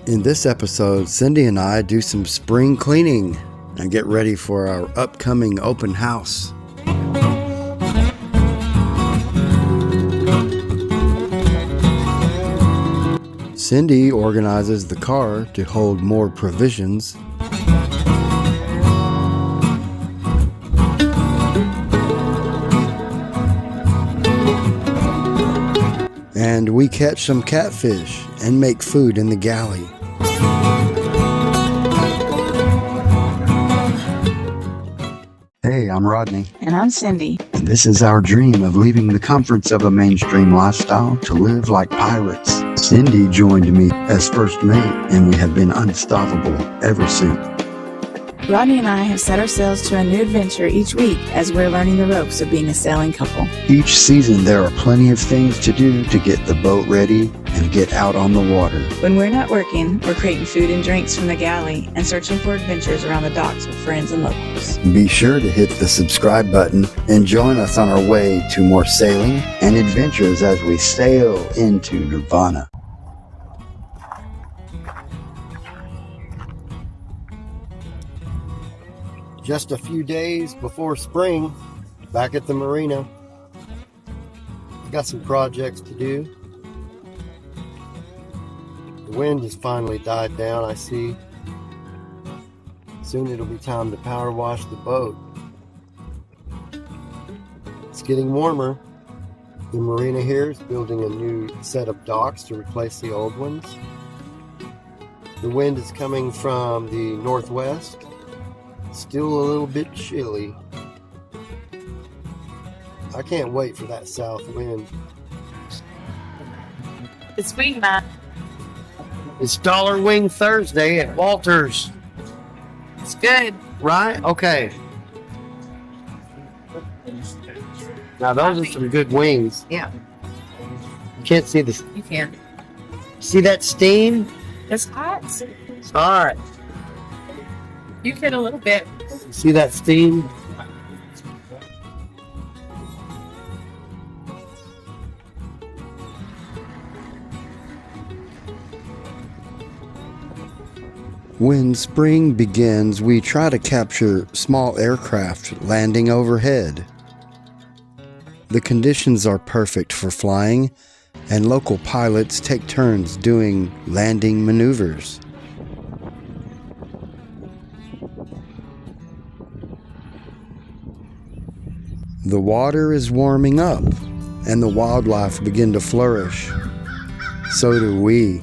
In this episode, Cyndi and I do some spring cleaning and get ready for our upcoming open house. Cyndi organizes the car to hold more provisions. And we catch some catfish and make food in the galley. Hey, I'm Rodney. And I'm Cyndi. And this is our dream of leaving the comforts of a mainstream lifestyle to live like pirates. Cyndi joined me as first mate, and we have been unstoppable ever since. Rodney and I have set our sails to a new adventure each week as we're learning the ropes of being a sailing couple. Each season there are plenty of things to do to get the boat ready and get out on the water. When we're not working, we're creating food and drinks from the galley and searching for adventures around the docks with friends and locals. Be sure to hit the subscribe button and join us on our way to more sailing and adventures as we sail into Nirvana. Just a few days before spring, back at the marina. I've got some projects to do. The wind has finally died down, I see. Soon it'll be time to power wash the boat. It's getting warmer. The marina here is building a new set of docks to replace the old ones. The wind is coming from the northwest. Still a little bit chilly. I can't wait for that south wind. It's Wing Man. It's Dollar Wing Thursday at Walter's. It's good. Right? Okay. Now those are some good wings. Yeah, You can't see the. you can. See that steam? It's hot. All right. You can a little bit. See that steam? When spring begins, we try to capture small aircraft landing overhead. The conditions are perfect for flying, and local pilots take turns doing landing maneuvers. The water is warming up, and the wildlife begin to flourish. So do we.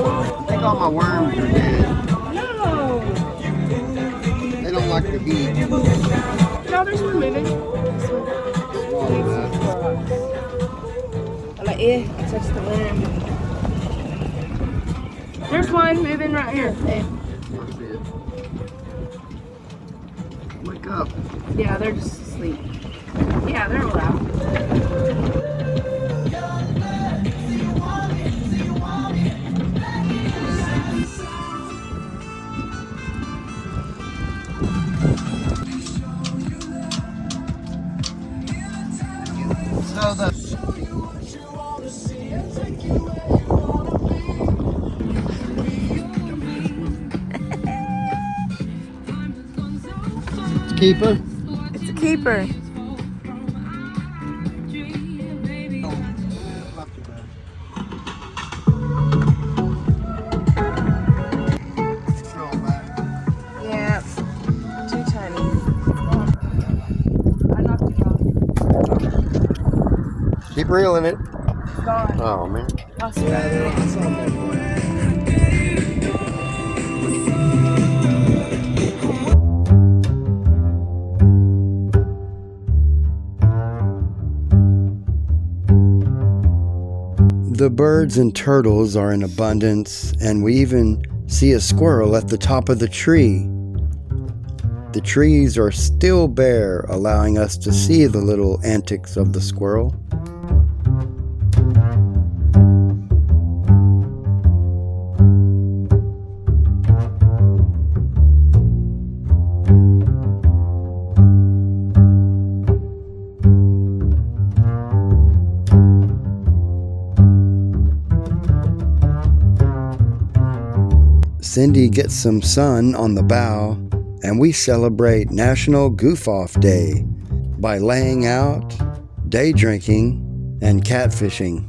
I think all my worms are dead. No! They don't like the heat. No, there's one moving. I'm like, I touched the worm. There's one moving right here. Wake up. Yeah, they're just asleep. Yeah, they're all out. So the keeper. It's a keeper. Yeah, too tiny. I knocked it off. Keep reeling it. It's gone. Oh man. I'll see that. The birds and turtles are in abundance, and we even see a squirrel at the top of the tree. The trees are still bare, allowing us to see the little antics of the squirrel. Cyndi gets some sun on the bow, and we celebrate National Goof Off Day by laying out, day drinking, and catfishing.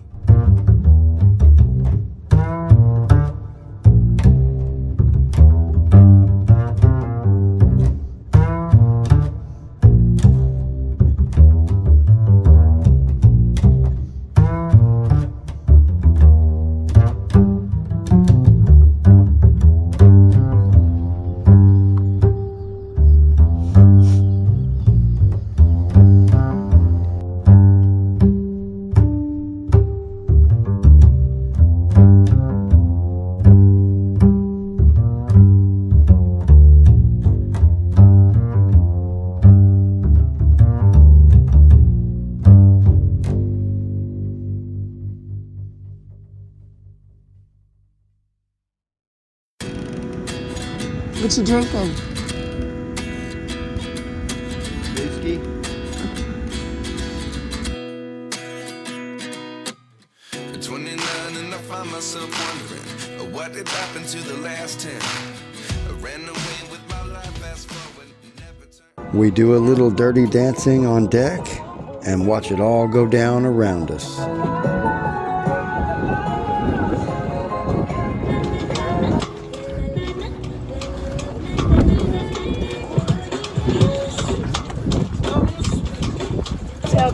What you drinking? Whiskey. At 29 and I find myself wondering what did happen to the last 10. I ran away with my life, fast forward, never turned. We do a little dirty dancing on deck and watch it all go down around us.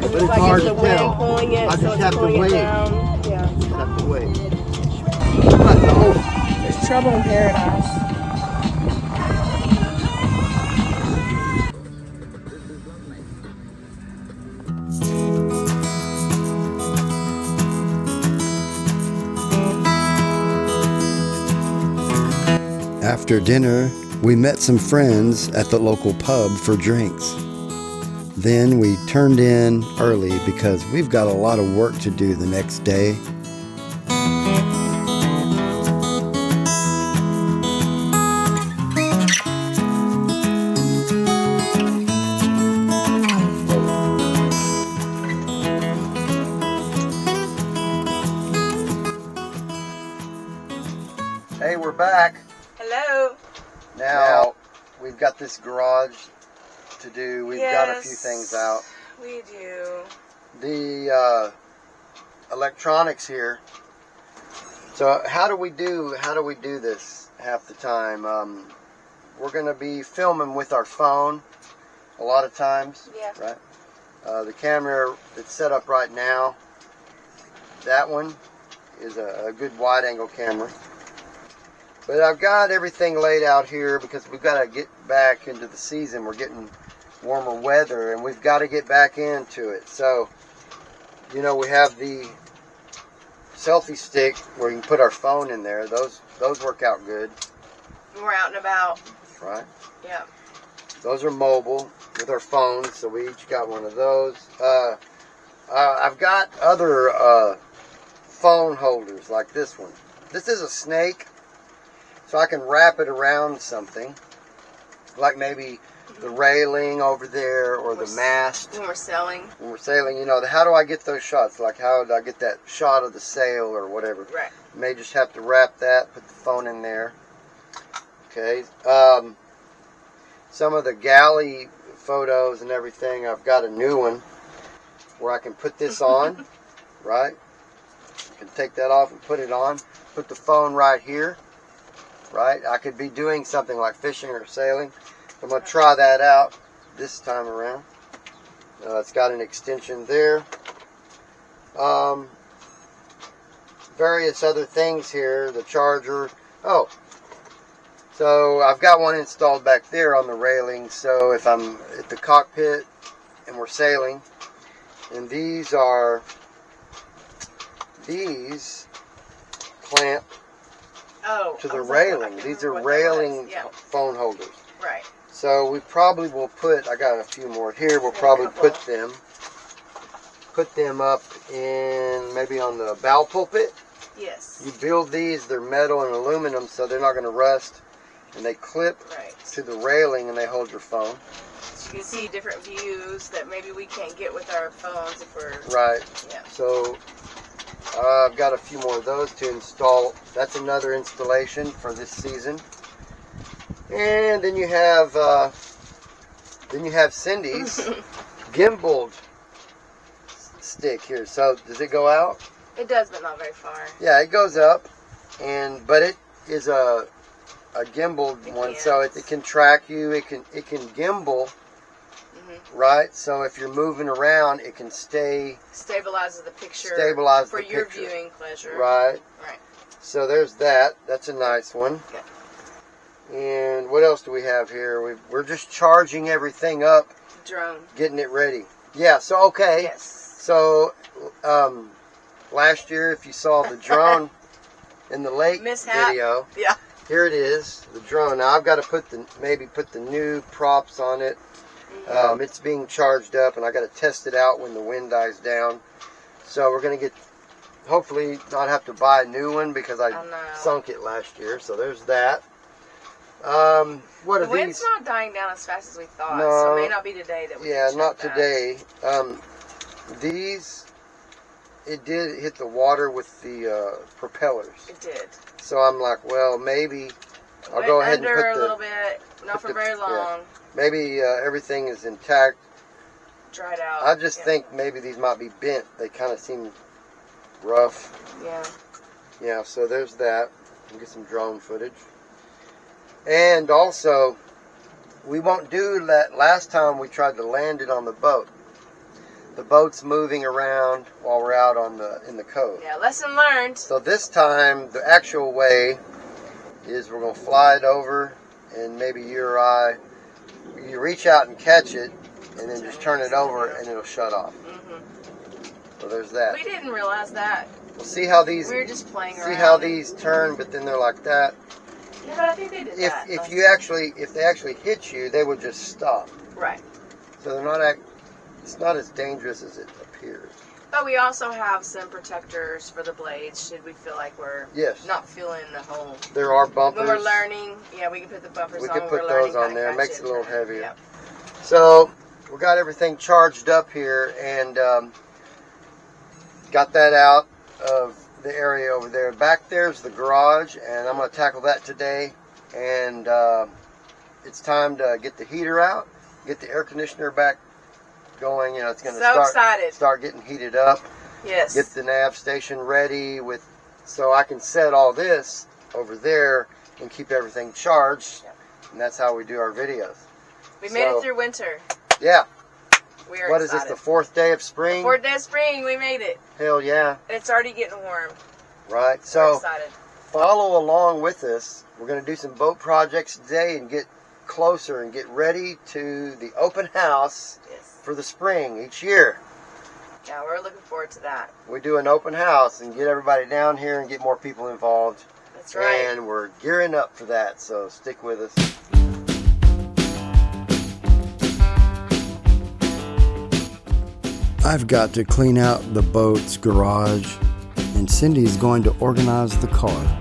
But it's hard to tell. Pulling it, I so just it's have to pulling wait. it down. Yeah. Just have to wait. There's trouble in paradise. After dinner, we met some friends at the local pub for drinks. Then we turned in early because we've got a lot of work to do the next day. Hey, we're back. Hello. Now, we've got this garage to do. We've got a few things out. We do. The electronics here. So how do we do this half the time? We're going to be filming with our phone a lot of times. Yeah. Right. The camera that's set up right now, that one is a good wide angle camera. But I've got everything laid out here because we've got to get back into the season. We're getting warmer weather and we've got to get back into it. So, you know, we have the selfie stick where you can put our phone in there. Those work out good. We're out and about. Right? Yeah. Those are mobile with our phones, so we each got one of those. I've got other phone holders like this one. This is a snake, so I can wrap it around something, like maybe the railing over there or the mast. When we're sailing. When we're sailing, you know, how do I get those shots? Like, how do I get that shot of the sail or whatever? Right. You may just have to wrap that, put the phone in there. Okay. Some of the galley photos and everything, I've got a new one where I can put this on, right? I can take that off and put it on. Put the phone right here, right? I could be doing something like fishing or sailing. I'm going to try that out this time around. It's got an extension there. Various other things here. The charger. Oh, so I've got one installed back there on the railing. So if I'm at the cockpit and we're sailing, and these clamp to the railing. These are railing phone holders. Right. So we probably will put, I got a few more here, we'll probably put them up in, maybe on the bow pulpit. Yes. You build these, they're metal and aluminum, so they're not going to rust. And they clip to the railing and they hold your phone. So you can see different views that maybe we can't get with our phones if we're... Right. Yeah. So I've got a few more of those to install. That's another installation for this season. And then you have Cindy's gimbaled stick here. So does it go out? It does, but not very far. Yeah, it goes up, but it is a gimbaled one, so it can track you. It can gimbal. Right, so if you're moving around, it can stabilizes the picture for your viewing pleasure. Right. Right. So there's that. That's a nice one. Okay. And what else do we have here? We're just charging everything up. Drone. Getting it ready. Yeah. So okay. Yes. So last year, if you saw the drone in the lake video, yeah. Here it is, the drone. Now I've got to maybe put the new props on it. It's being charged up, and I got to test it out when the wind dies down. So we're going to hopefully not have to buy a new one because I sunk it last year. So there's that. What are the wind's these? not dying down as fast as we thought, No, so it may not be today that we can check not that. today. These, it did hit the water with the propellers. It did. So I'm like, well, maybe I'll go ahead and put a little bit, not for very long. Yeah. Maybe everything is intact. Dried out. I just think maybe these might be bent. They kind of seem rough. Yeah. Yeah, so there's that. We'll get some drone footage. And also, we won't do that. Last time we tried to land it on the boat. The boat's moving around while we're out in the cove. Yeah, lesson learned. So this time, the actual way is we're going to fly it over, and maybe you or I, you reach out and catch it, and then just turn it over, and it'll shut off. So there's that. We didn't realize that. We'll see how these. We were just playing around. See how these turn, but then they're like that. Yeah, but I think they did that. If they actually hit you, they would just stop. Right. So they're not. It's not as dangerous as it appears. But we also have some protectors for the blades should we feel like we're not feeling the whole. There are bumpers. When we're learning, yeah, we can put the bumpers on. We can when put we're those on there. It makes it a little turn. heavier. Yep. So we got everything charged up here and got that out of the area over there. Back there's the garage, and I'm going to tackle that today. And it's time to get the heater out, get the air conditioner back going. You know, it's going to start getting heated up. Yes. Get the nav station ready so I can set all this over there and keep everything charged. Yep. And that's how we do our videos. We made it through winter. Yeah. We are What excited. is this, the fourth day of spring? The 4th day of spring, we made it. Hell yeah. And it's already getting warm. Right. We're excited. Follow along with us. We're going to do some boat projects today and get closer and get ready to the open house for the spring each year. Yeah, we're looking forward to that. We do an open house and get everybody down here and get more people involved. That's right. And we're gearing up for that, so stick with us. I've got to clean out the boat's garage, and Cindy's going to organize the car.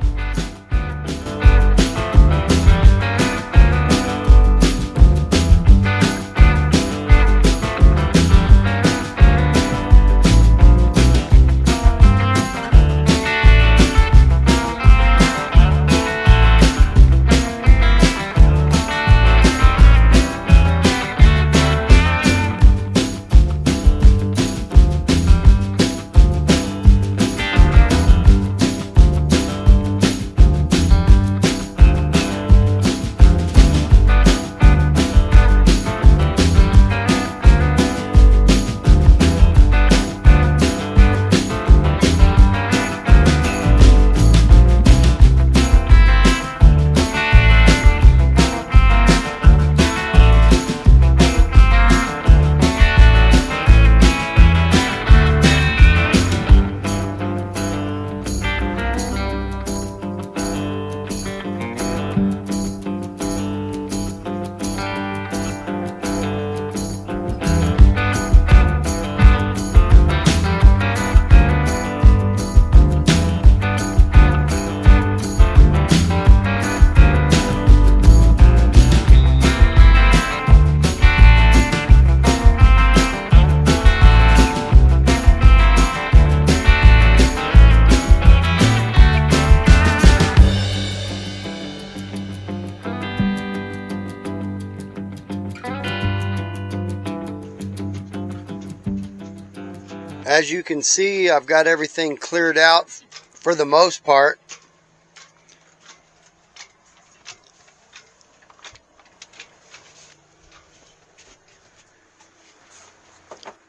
As you can see, I've got everything cleared out for the most part.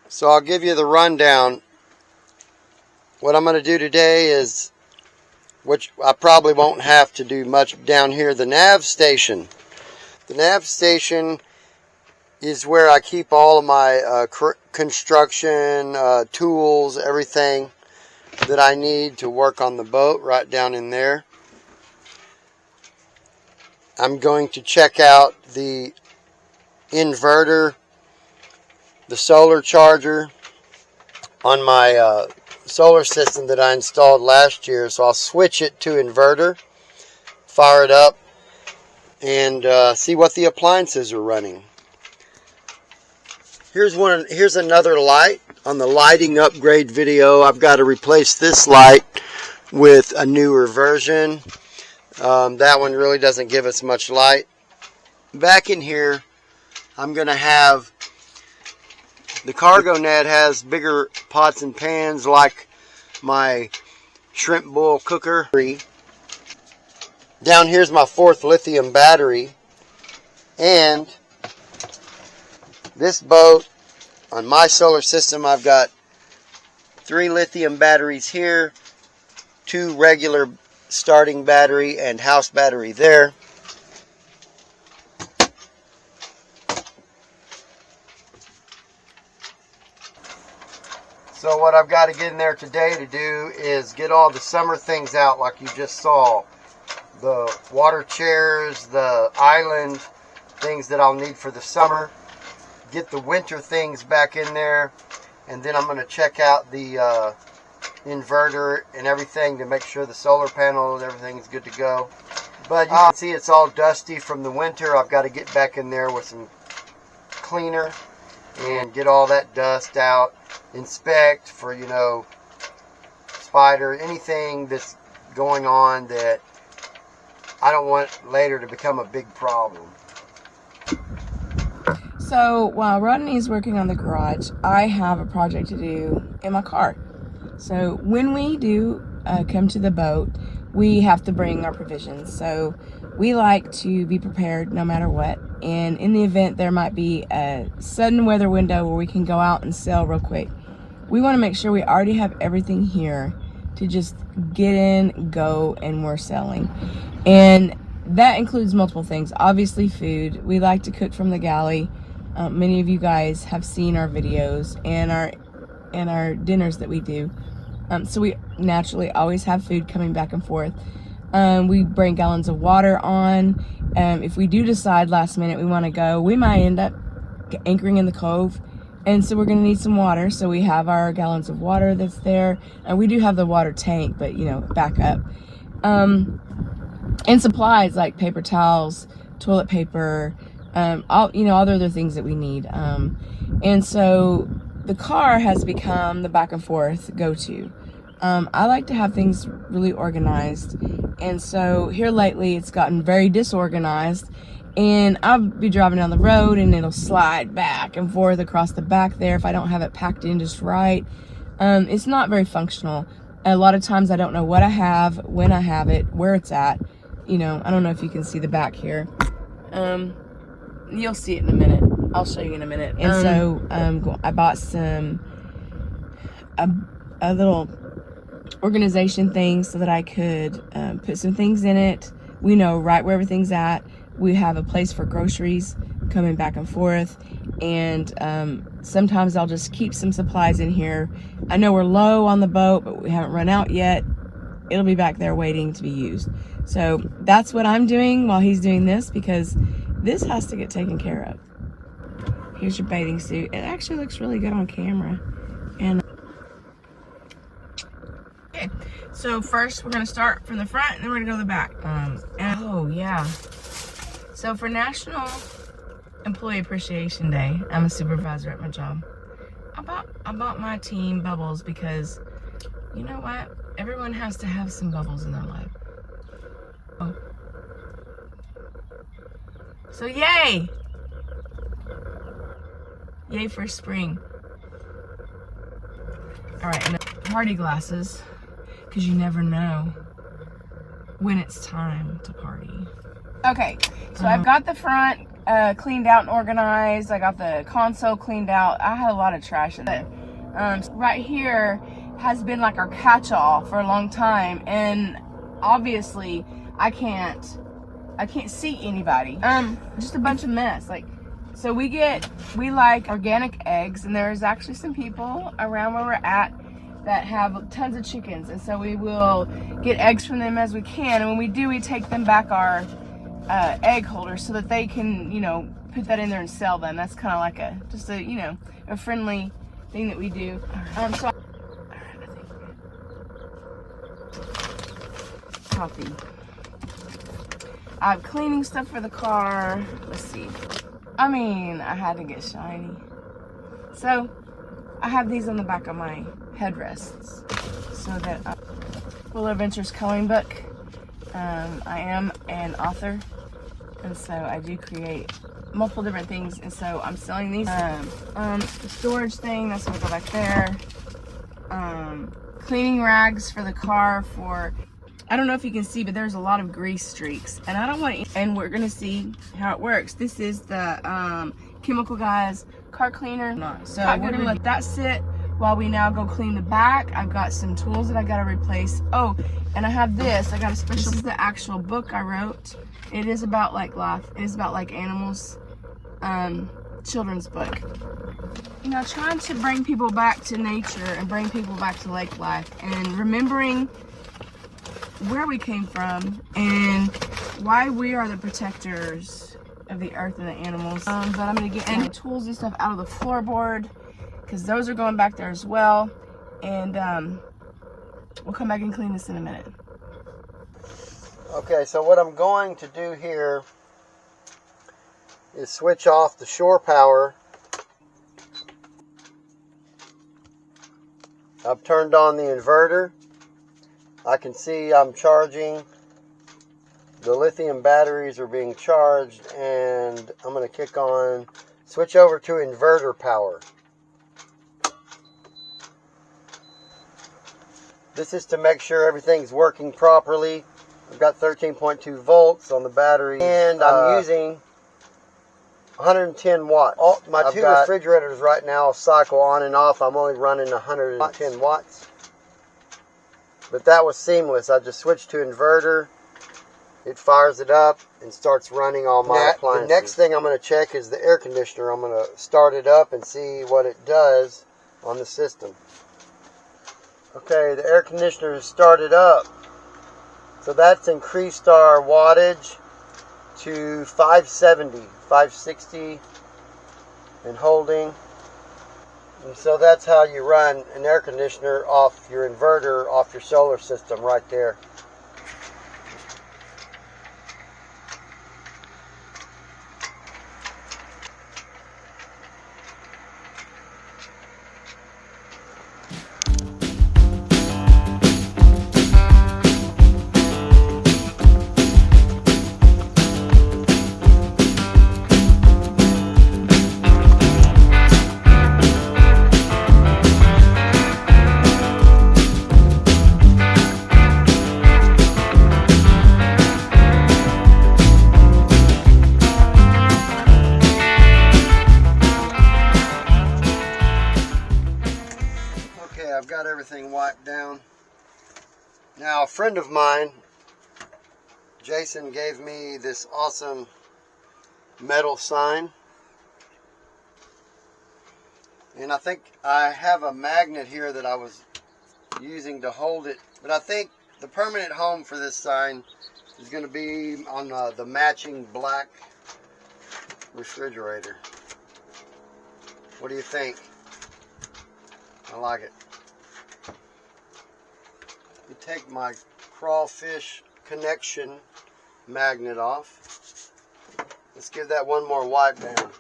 So I'll give you the rundown. What I'm going to do today is, which I probably won't have to do much down here, the nav station. The nav station is where I keep all of my construction tools, everything that I need to work on the boat, right down in there. I'm going to check out the inverter, the solar charger on my solar system that I installed last year. So I'll switch it to inverter, fire it up, and see what the appliances are running. Here's another light. On the lighting upgrade video, I've got to replace this light with a newer version. That one really doesn't give us much light. Back in here, I'm going to have, the cargo net has bigger pots and pans like my shrimp boil cooker. Down here's my 4th lithium battery. And this boat, on my solar system, I've got 3 lithium batteries here, 2 regular starting battery and house battery there. So what I've got to get in there today to do is get all the summer things out like you just saw. The water chairs, the island, things that I'll need for the summer. Get the winter things back in there. And then I'm going to check out the inverter and everything to make sure the solar panels, everything is good to go. But you can see it's all dusty from the winter. I've got to get back in there with some cleaner and get all that dust out. Inspect for, you know, spider, anything that's going on that I don't want later to become a big problem. So while Rodney's working on the garage, I have a project to do in my car. So when we do come to the boat, we have to bring our provisions. So we like to be prepared no matter what. And in the event there might be a sudden weather window where we can go out and sail real quick, we want to make sure we already have everything here to just get in, go, and we're sailing. And that includes multiple things. Obviously food. We like to cook from the galley. Many of you guys have seen our videos and our dinners that we do. So we naturally always have food coming back and forth. We bring gallons of water on. If we do decide last minute we want to go, we might end up anchoring in the cove. And so we're going to need some water. So we have our gallons of water that's there. And we do have the water tank, but, you know, back up. And supplies like paper towels, toilet paper, all the other things that we need. And so the car has become the back and forth go-to. I like to have things really organized. And so here lately it's gotten very disorganized. And I'll be driving down the road and it'll slide back and forth across the back there if I don't have it packed in just right. It's not very functional. A lot of times I don't know what I have, when I have it, where it's at. You know, I don't know if you can see the back here. You'll see it in a minute. I'll show you in a minute. And so I bought a little organization thing so that I could put some things in it. We know right where everything's at. We have a place for groceries coming back and forth. And sometimes I'll just keep some supplies in here. I know we're low on the boat, but we haven't run out yet. It'll be back there waiting to be used. So that's what I'm doing while he's doing this, because this has to get taken care of. Here's your bathing suit. It actually looks really good on camera. And okay, so first we're gonna start from the front and then we're gonna go to the back. Oh yeah. So for National Employee Appreciation Day, I'm a supervisor at my job. I bought my team bubbles because, you know what? Everyone has to have some bubbles in their life. Oh. So yay! Yay for spring. All right, and the party glasses, because you never know when it's time to party. Okay, so I've got the front cleaned out and organized. I got the console cleaned out. I had a lot of trash in there. Right here has been like our catch-all for a long time, and obviously I can't see anybody. Just a bunch of mess. Like, so we like organic eggs, and there's actually some people around where we're at that have tons of chickens, and so we will get eggs from them as we can, and when we do, we take them back our egg holders so that they can, you know, put that in there and sell them. That's kind of like just a, you know, a friendly thing that we do. So coffee. I have cleaning stuff for the car. Let's see. I mean, I had to get shiny. So I have these on the back of my headrests so that Full Adventures coloring book. I am an author, and so I do create multiple different things, and so I'm selling these. The storage thing, that's gonna go back there. Cleaning rags for the car for, I don't know if you can see, but there's a lot of grease streaks, and I don't want to, and we're gonna see how it works. This is the Chemical Guys car cleaner. So we're gonna let that sit while we now go clean the back. I've got some tools that I gotta replace. Oh, and I have this. I got a special, this is the actual book I wrote. It is about like life. It is about like animals. Children's book. You know, trying to bring people back to nature and bring people back to lake life and remembering where we came from and why we are the protectors of the earth and the animals. But I'm gonna get any tools and stuff out of the floorboard because those are going back there as well. And we'll come back and clean this in a minute. Okay, so what I'm going to do here is switch off the shore power. I've turned on the inverter. I can see I'm charging. The lithium batteries are being charged, and I'm going to switch over to inverter power. This is to make sure everything's working properly. I've got 13.2 volts on the battery, and I'm using 110 watts. My two refrigerators right now cycle on and off. I'm only running 110 watts. But that was seamless. I just switched to inverter. It fires it up and starts running all my appliances. The next thing I'm going to check is the air conditioner. I'm going to start it up and see what it does on the system. Okay, the air conditioner is started up. So that's increased our wattage to 570, 560 and holding. And so that's how you run an air conditioner off your inverter, off your solar system right there. I've got everything wiped down. Now, a friend of mine, Jason, gave me this awesome metal sign. And I think I have a magnet here that I was using to hold it. But I think the permanent home for this sign is going to be on the matching black refrigerator. What do you think? I like it. You take my crawfish connection magnet off. Let's give that one more wipe down.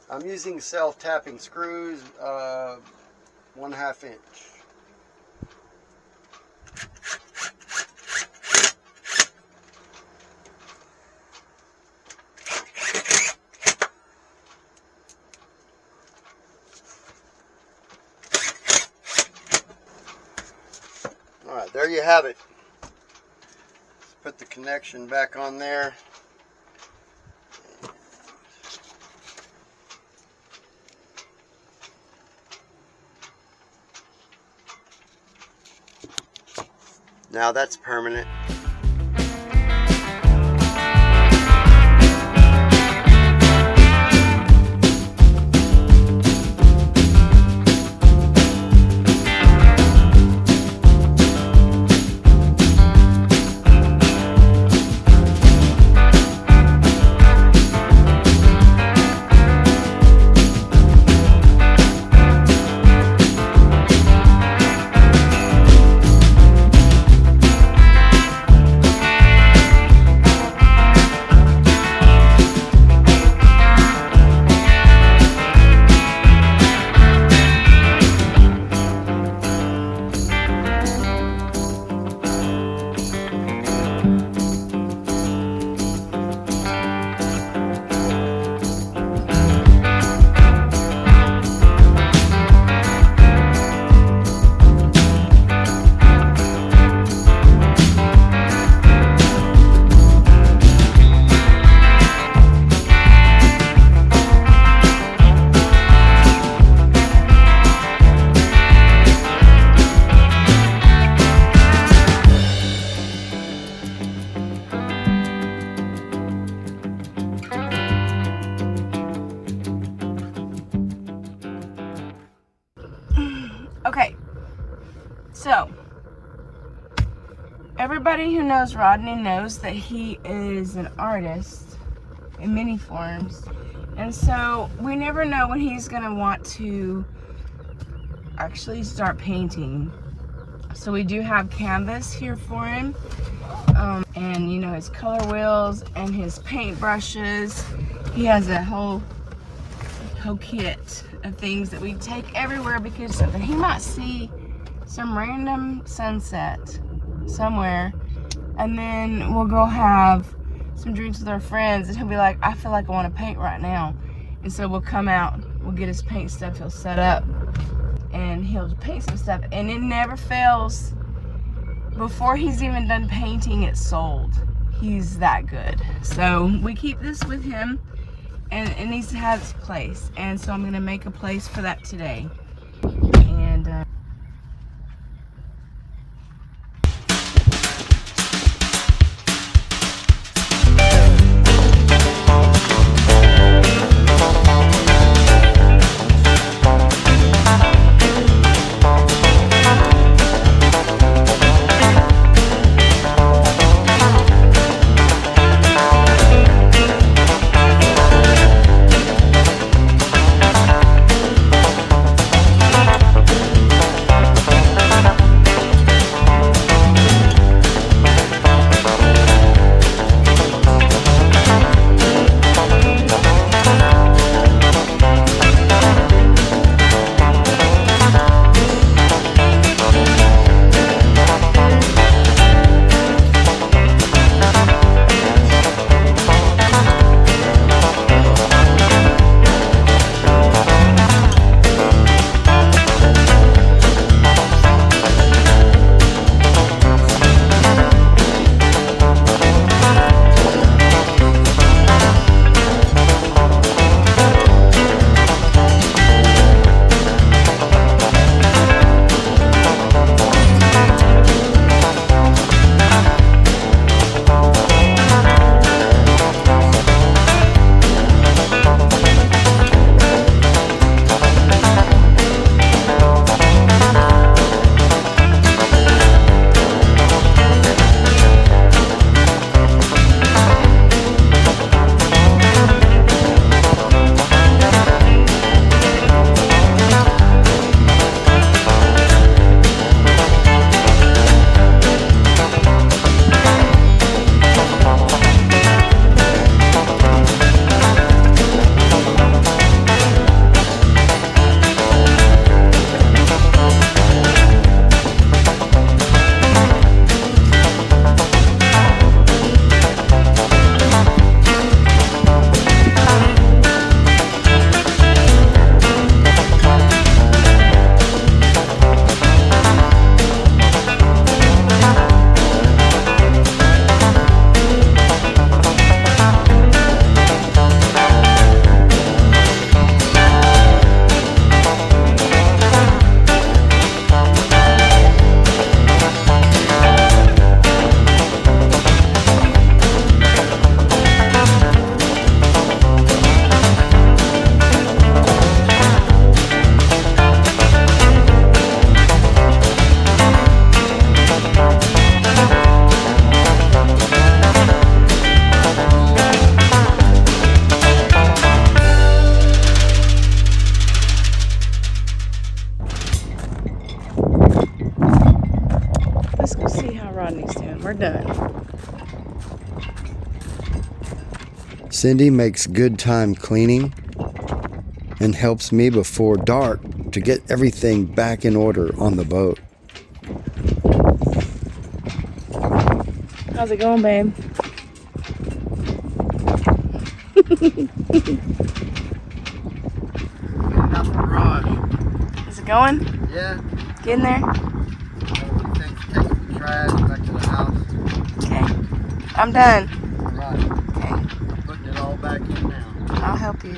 I'm using self-tapping screws, 1/2 inch. Alright, there you have it. Let's put the connection back on there. Now that's permanent. Okay, so everybody who knows Rodney knows that he is an artist in many forms, and so we never know when he's gonna want to actually start painting. So we do have canvas here for him, and you know, his color wheels and his paint brushes. He has a whole kit of things that we take everywhere because he might see some random sunset somewhere, and then we'll go have some drinks with our friends, and he'll be like, I feel like I want to paint right now. And so we'll come out, we'll get his paint stuff, he'll set up and he'll paint some stuff, and it never fails. Before he's even done painting, it's sold. He's that good. So we keep this with him, and it needs to have its place, and so I'm gonna make a place for that today. And Let's go see how Rodney's doing. We're done. Cyndi makes good time cleaning and helps me before dark to get everything back in order on the boat. How's it going, babe? Out the garage. Is it going? Yeah. Get in there. Take the trash back to the house. Okay. I'm done. Right. Okay. I'm putting it all back in now. I'll help you.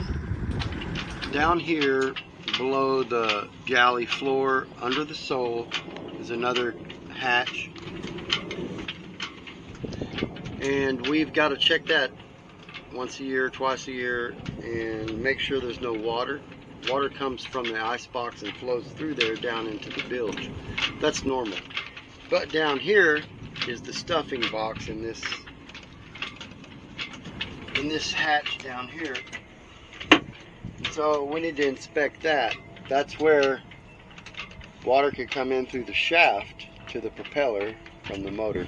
Down here, below the galley floor, under the sole, is another hatch. And we've got to check that once a year, twice a year, and make sure there's no water. Water comes from the ice box and flows through there down into the bilge. That's normal. But down here is the stuffing box in this hatch down here. So we need to inspect that. That's where water could come in through the shaft to the propeller from the motor.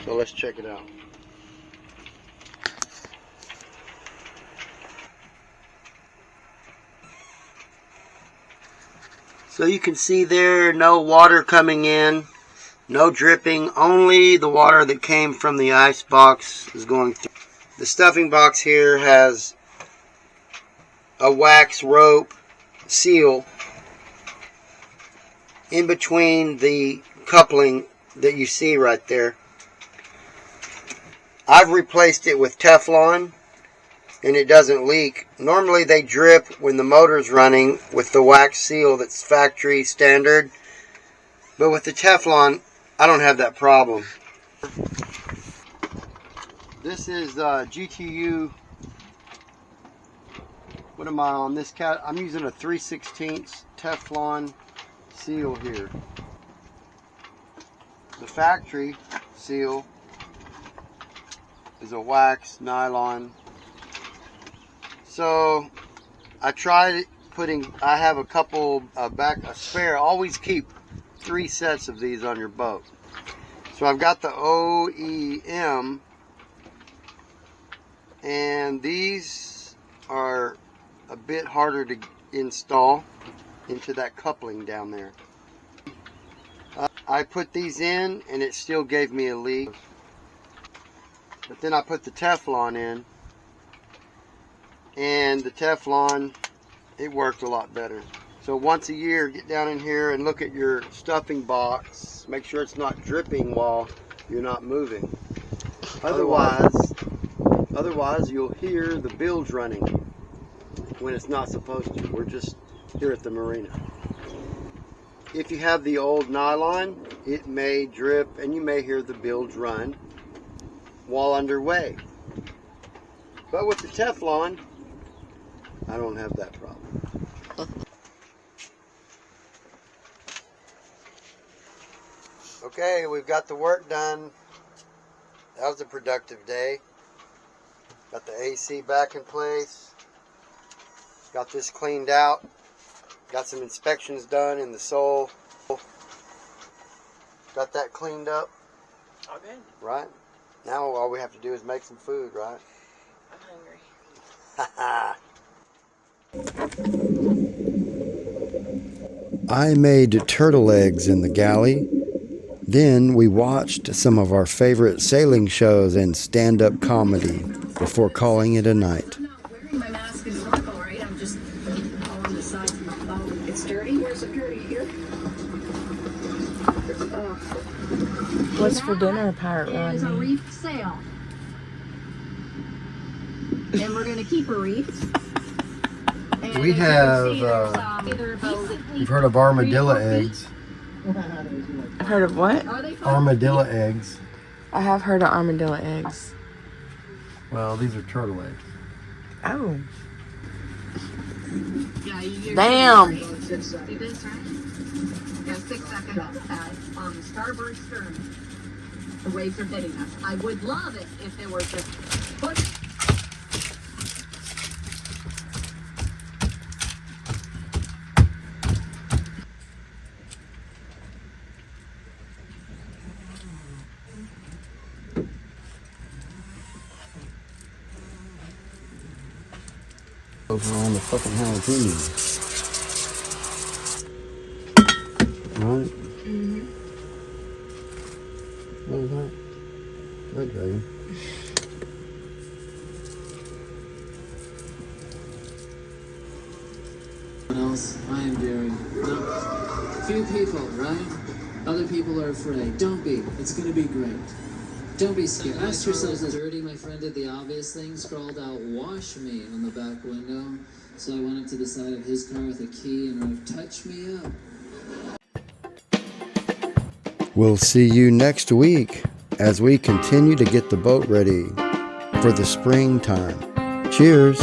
So let's check it out. So you can see there, no water coming in, no dripping, only the water that came from the ice box is going through. The stuffing box here has a wax rope seal in between the coupling that you see right there. I've replaced it with Teflon and it doesn't leak. Normally they drip when the motor's running with the wax seal that's factory standard, but with the Teflon I don't have that problem. This is GTU. What am I on this cat? I'm using a 3/16 Teflon seal here. The factory seal is a wax nylon. So I tried putting, I have a couple a spare. Always keep 3 sets of these on your boat. So I've got the OEM, and these are a bit harder to install into that coupling down there. I put these in and it still gave me a leak. But then I put the Teflon in, and the Teflon, it worked a lot better. So once a year, get down in here and look at your stuffing box. Make sure it's not dripping while you're not moving. Otherwise you'll hear the bilge running when it's not supposed to. We're just here at the marina. If you have the old nylon, it may drip and you may hear the bilge run while underway. But with the Teflon, I don't have that problem. Okay, we've got the work done. That was a productive day. Got the AC back in place. Got this cleaned out. Got some inspections done in the sole. Got that cleaned up. Okay. Right? Now all we have to do is make some food, right? I'm hungry. I made turtle eggs in the galley. Then we watched some of our favorite sailing shows and stand-up comedy before calling it a night. I'm not wearing my mask and snorkel, right? I'm just on the sides of my boat. It's dirty. Where's it dirty? Here? What's for dinner, Pirate Is a Rodney? reef sail. And we're going to keep a reef. And We as you can have, see, there's, either a boat. You've heard of armadillo eggs. I've heard of what? Are they fun? Armadillo eggs. I have heard of armadillo eggs. Well, these are turtle eggs. Oh. Yeah, you're Damn. Do this, right? Yeah, 6 seconds on the starboard stern. The waves are hitting us. I would love it if there were just push. Over on the fucking jalapenos. Right? Mm-hmm. What is that? Red dragon. What else? I am Gary. No. Few people, right? Other people are afraid. Don't be. It's gonna be great. Don't be scared. Ask yourselves this. Dirty, my friend did the obvious thing, scrawled out "wash me" on the back window. So I went up to the side of his car with a key and wrote "touch me up." We'll see you next week as we continue to get the boat ready for the springtime. Cheers!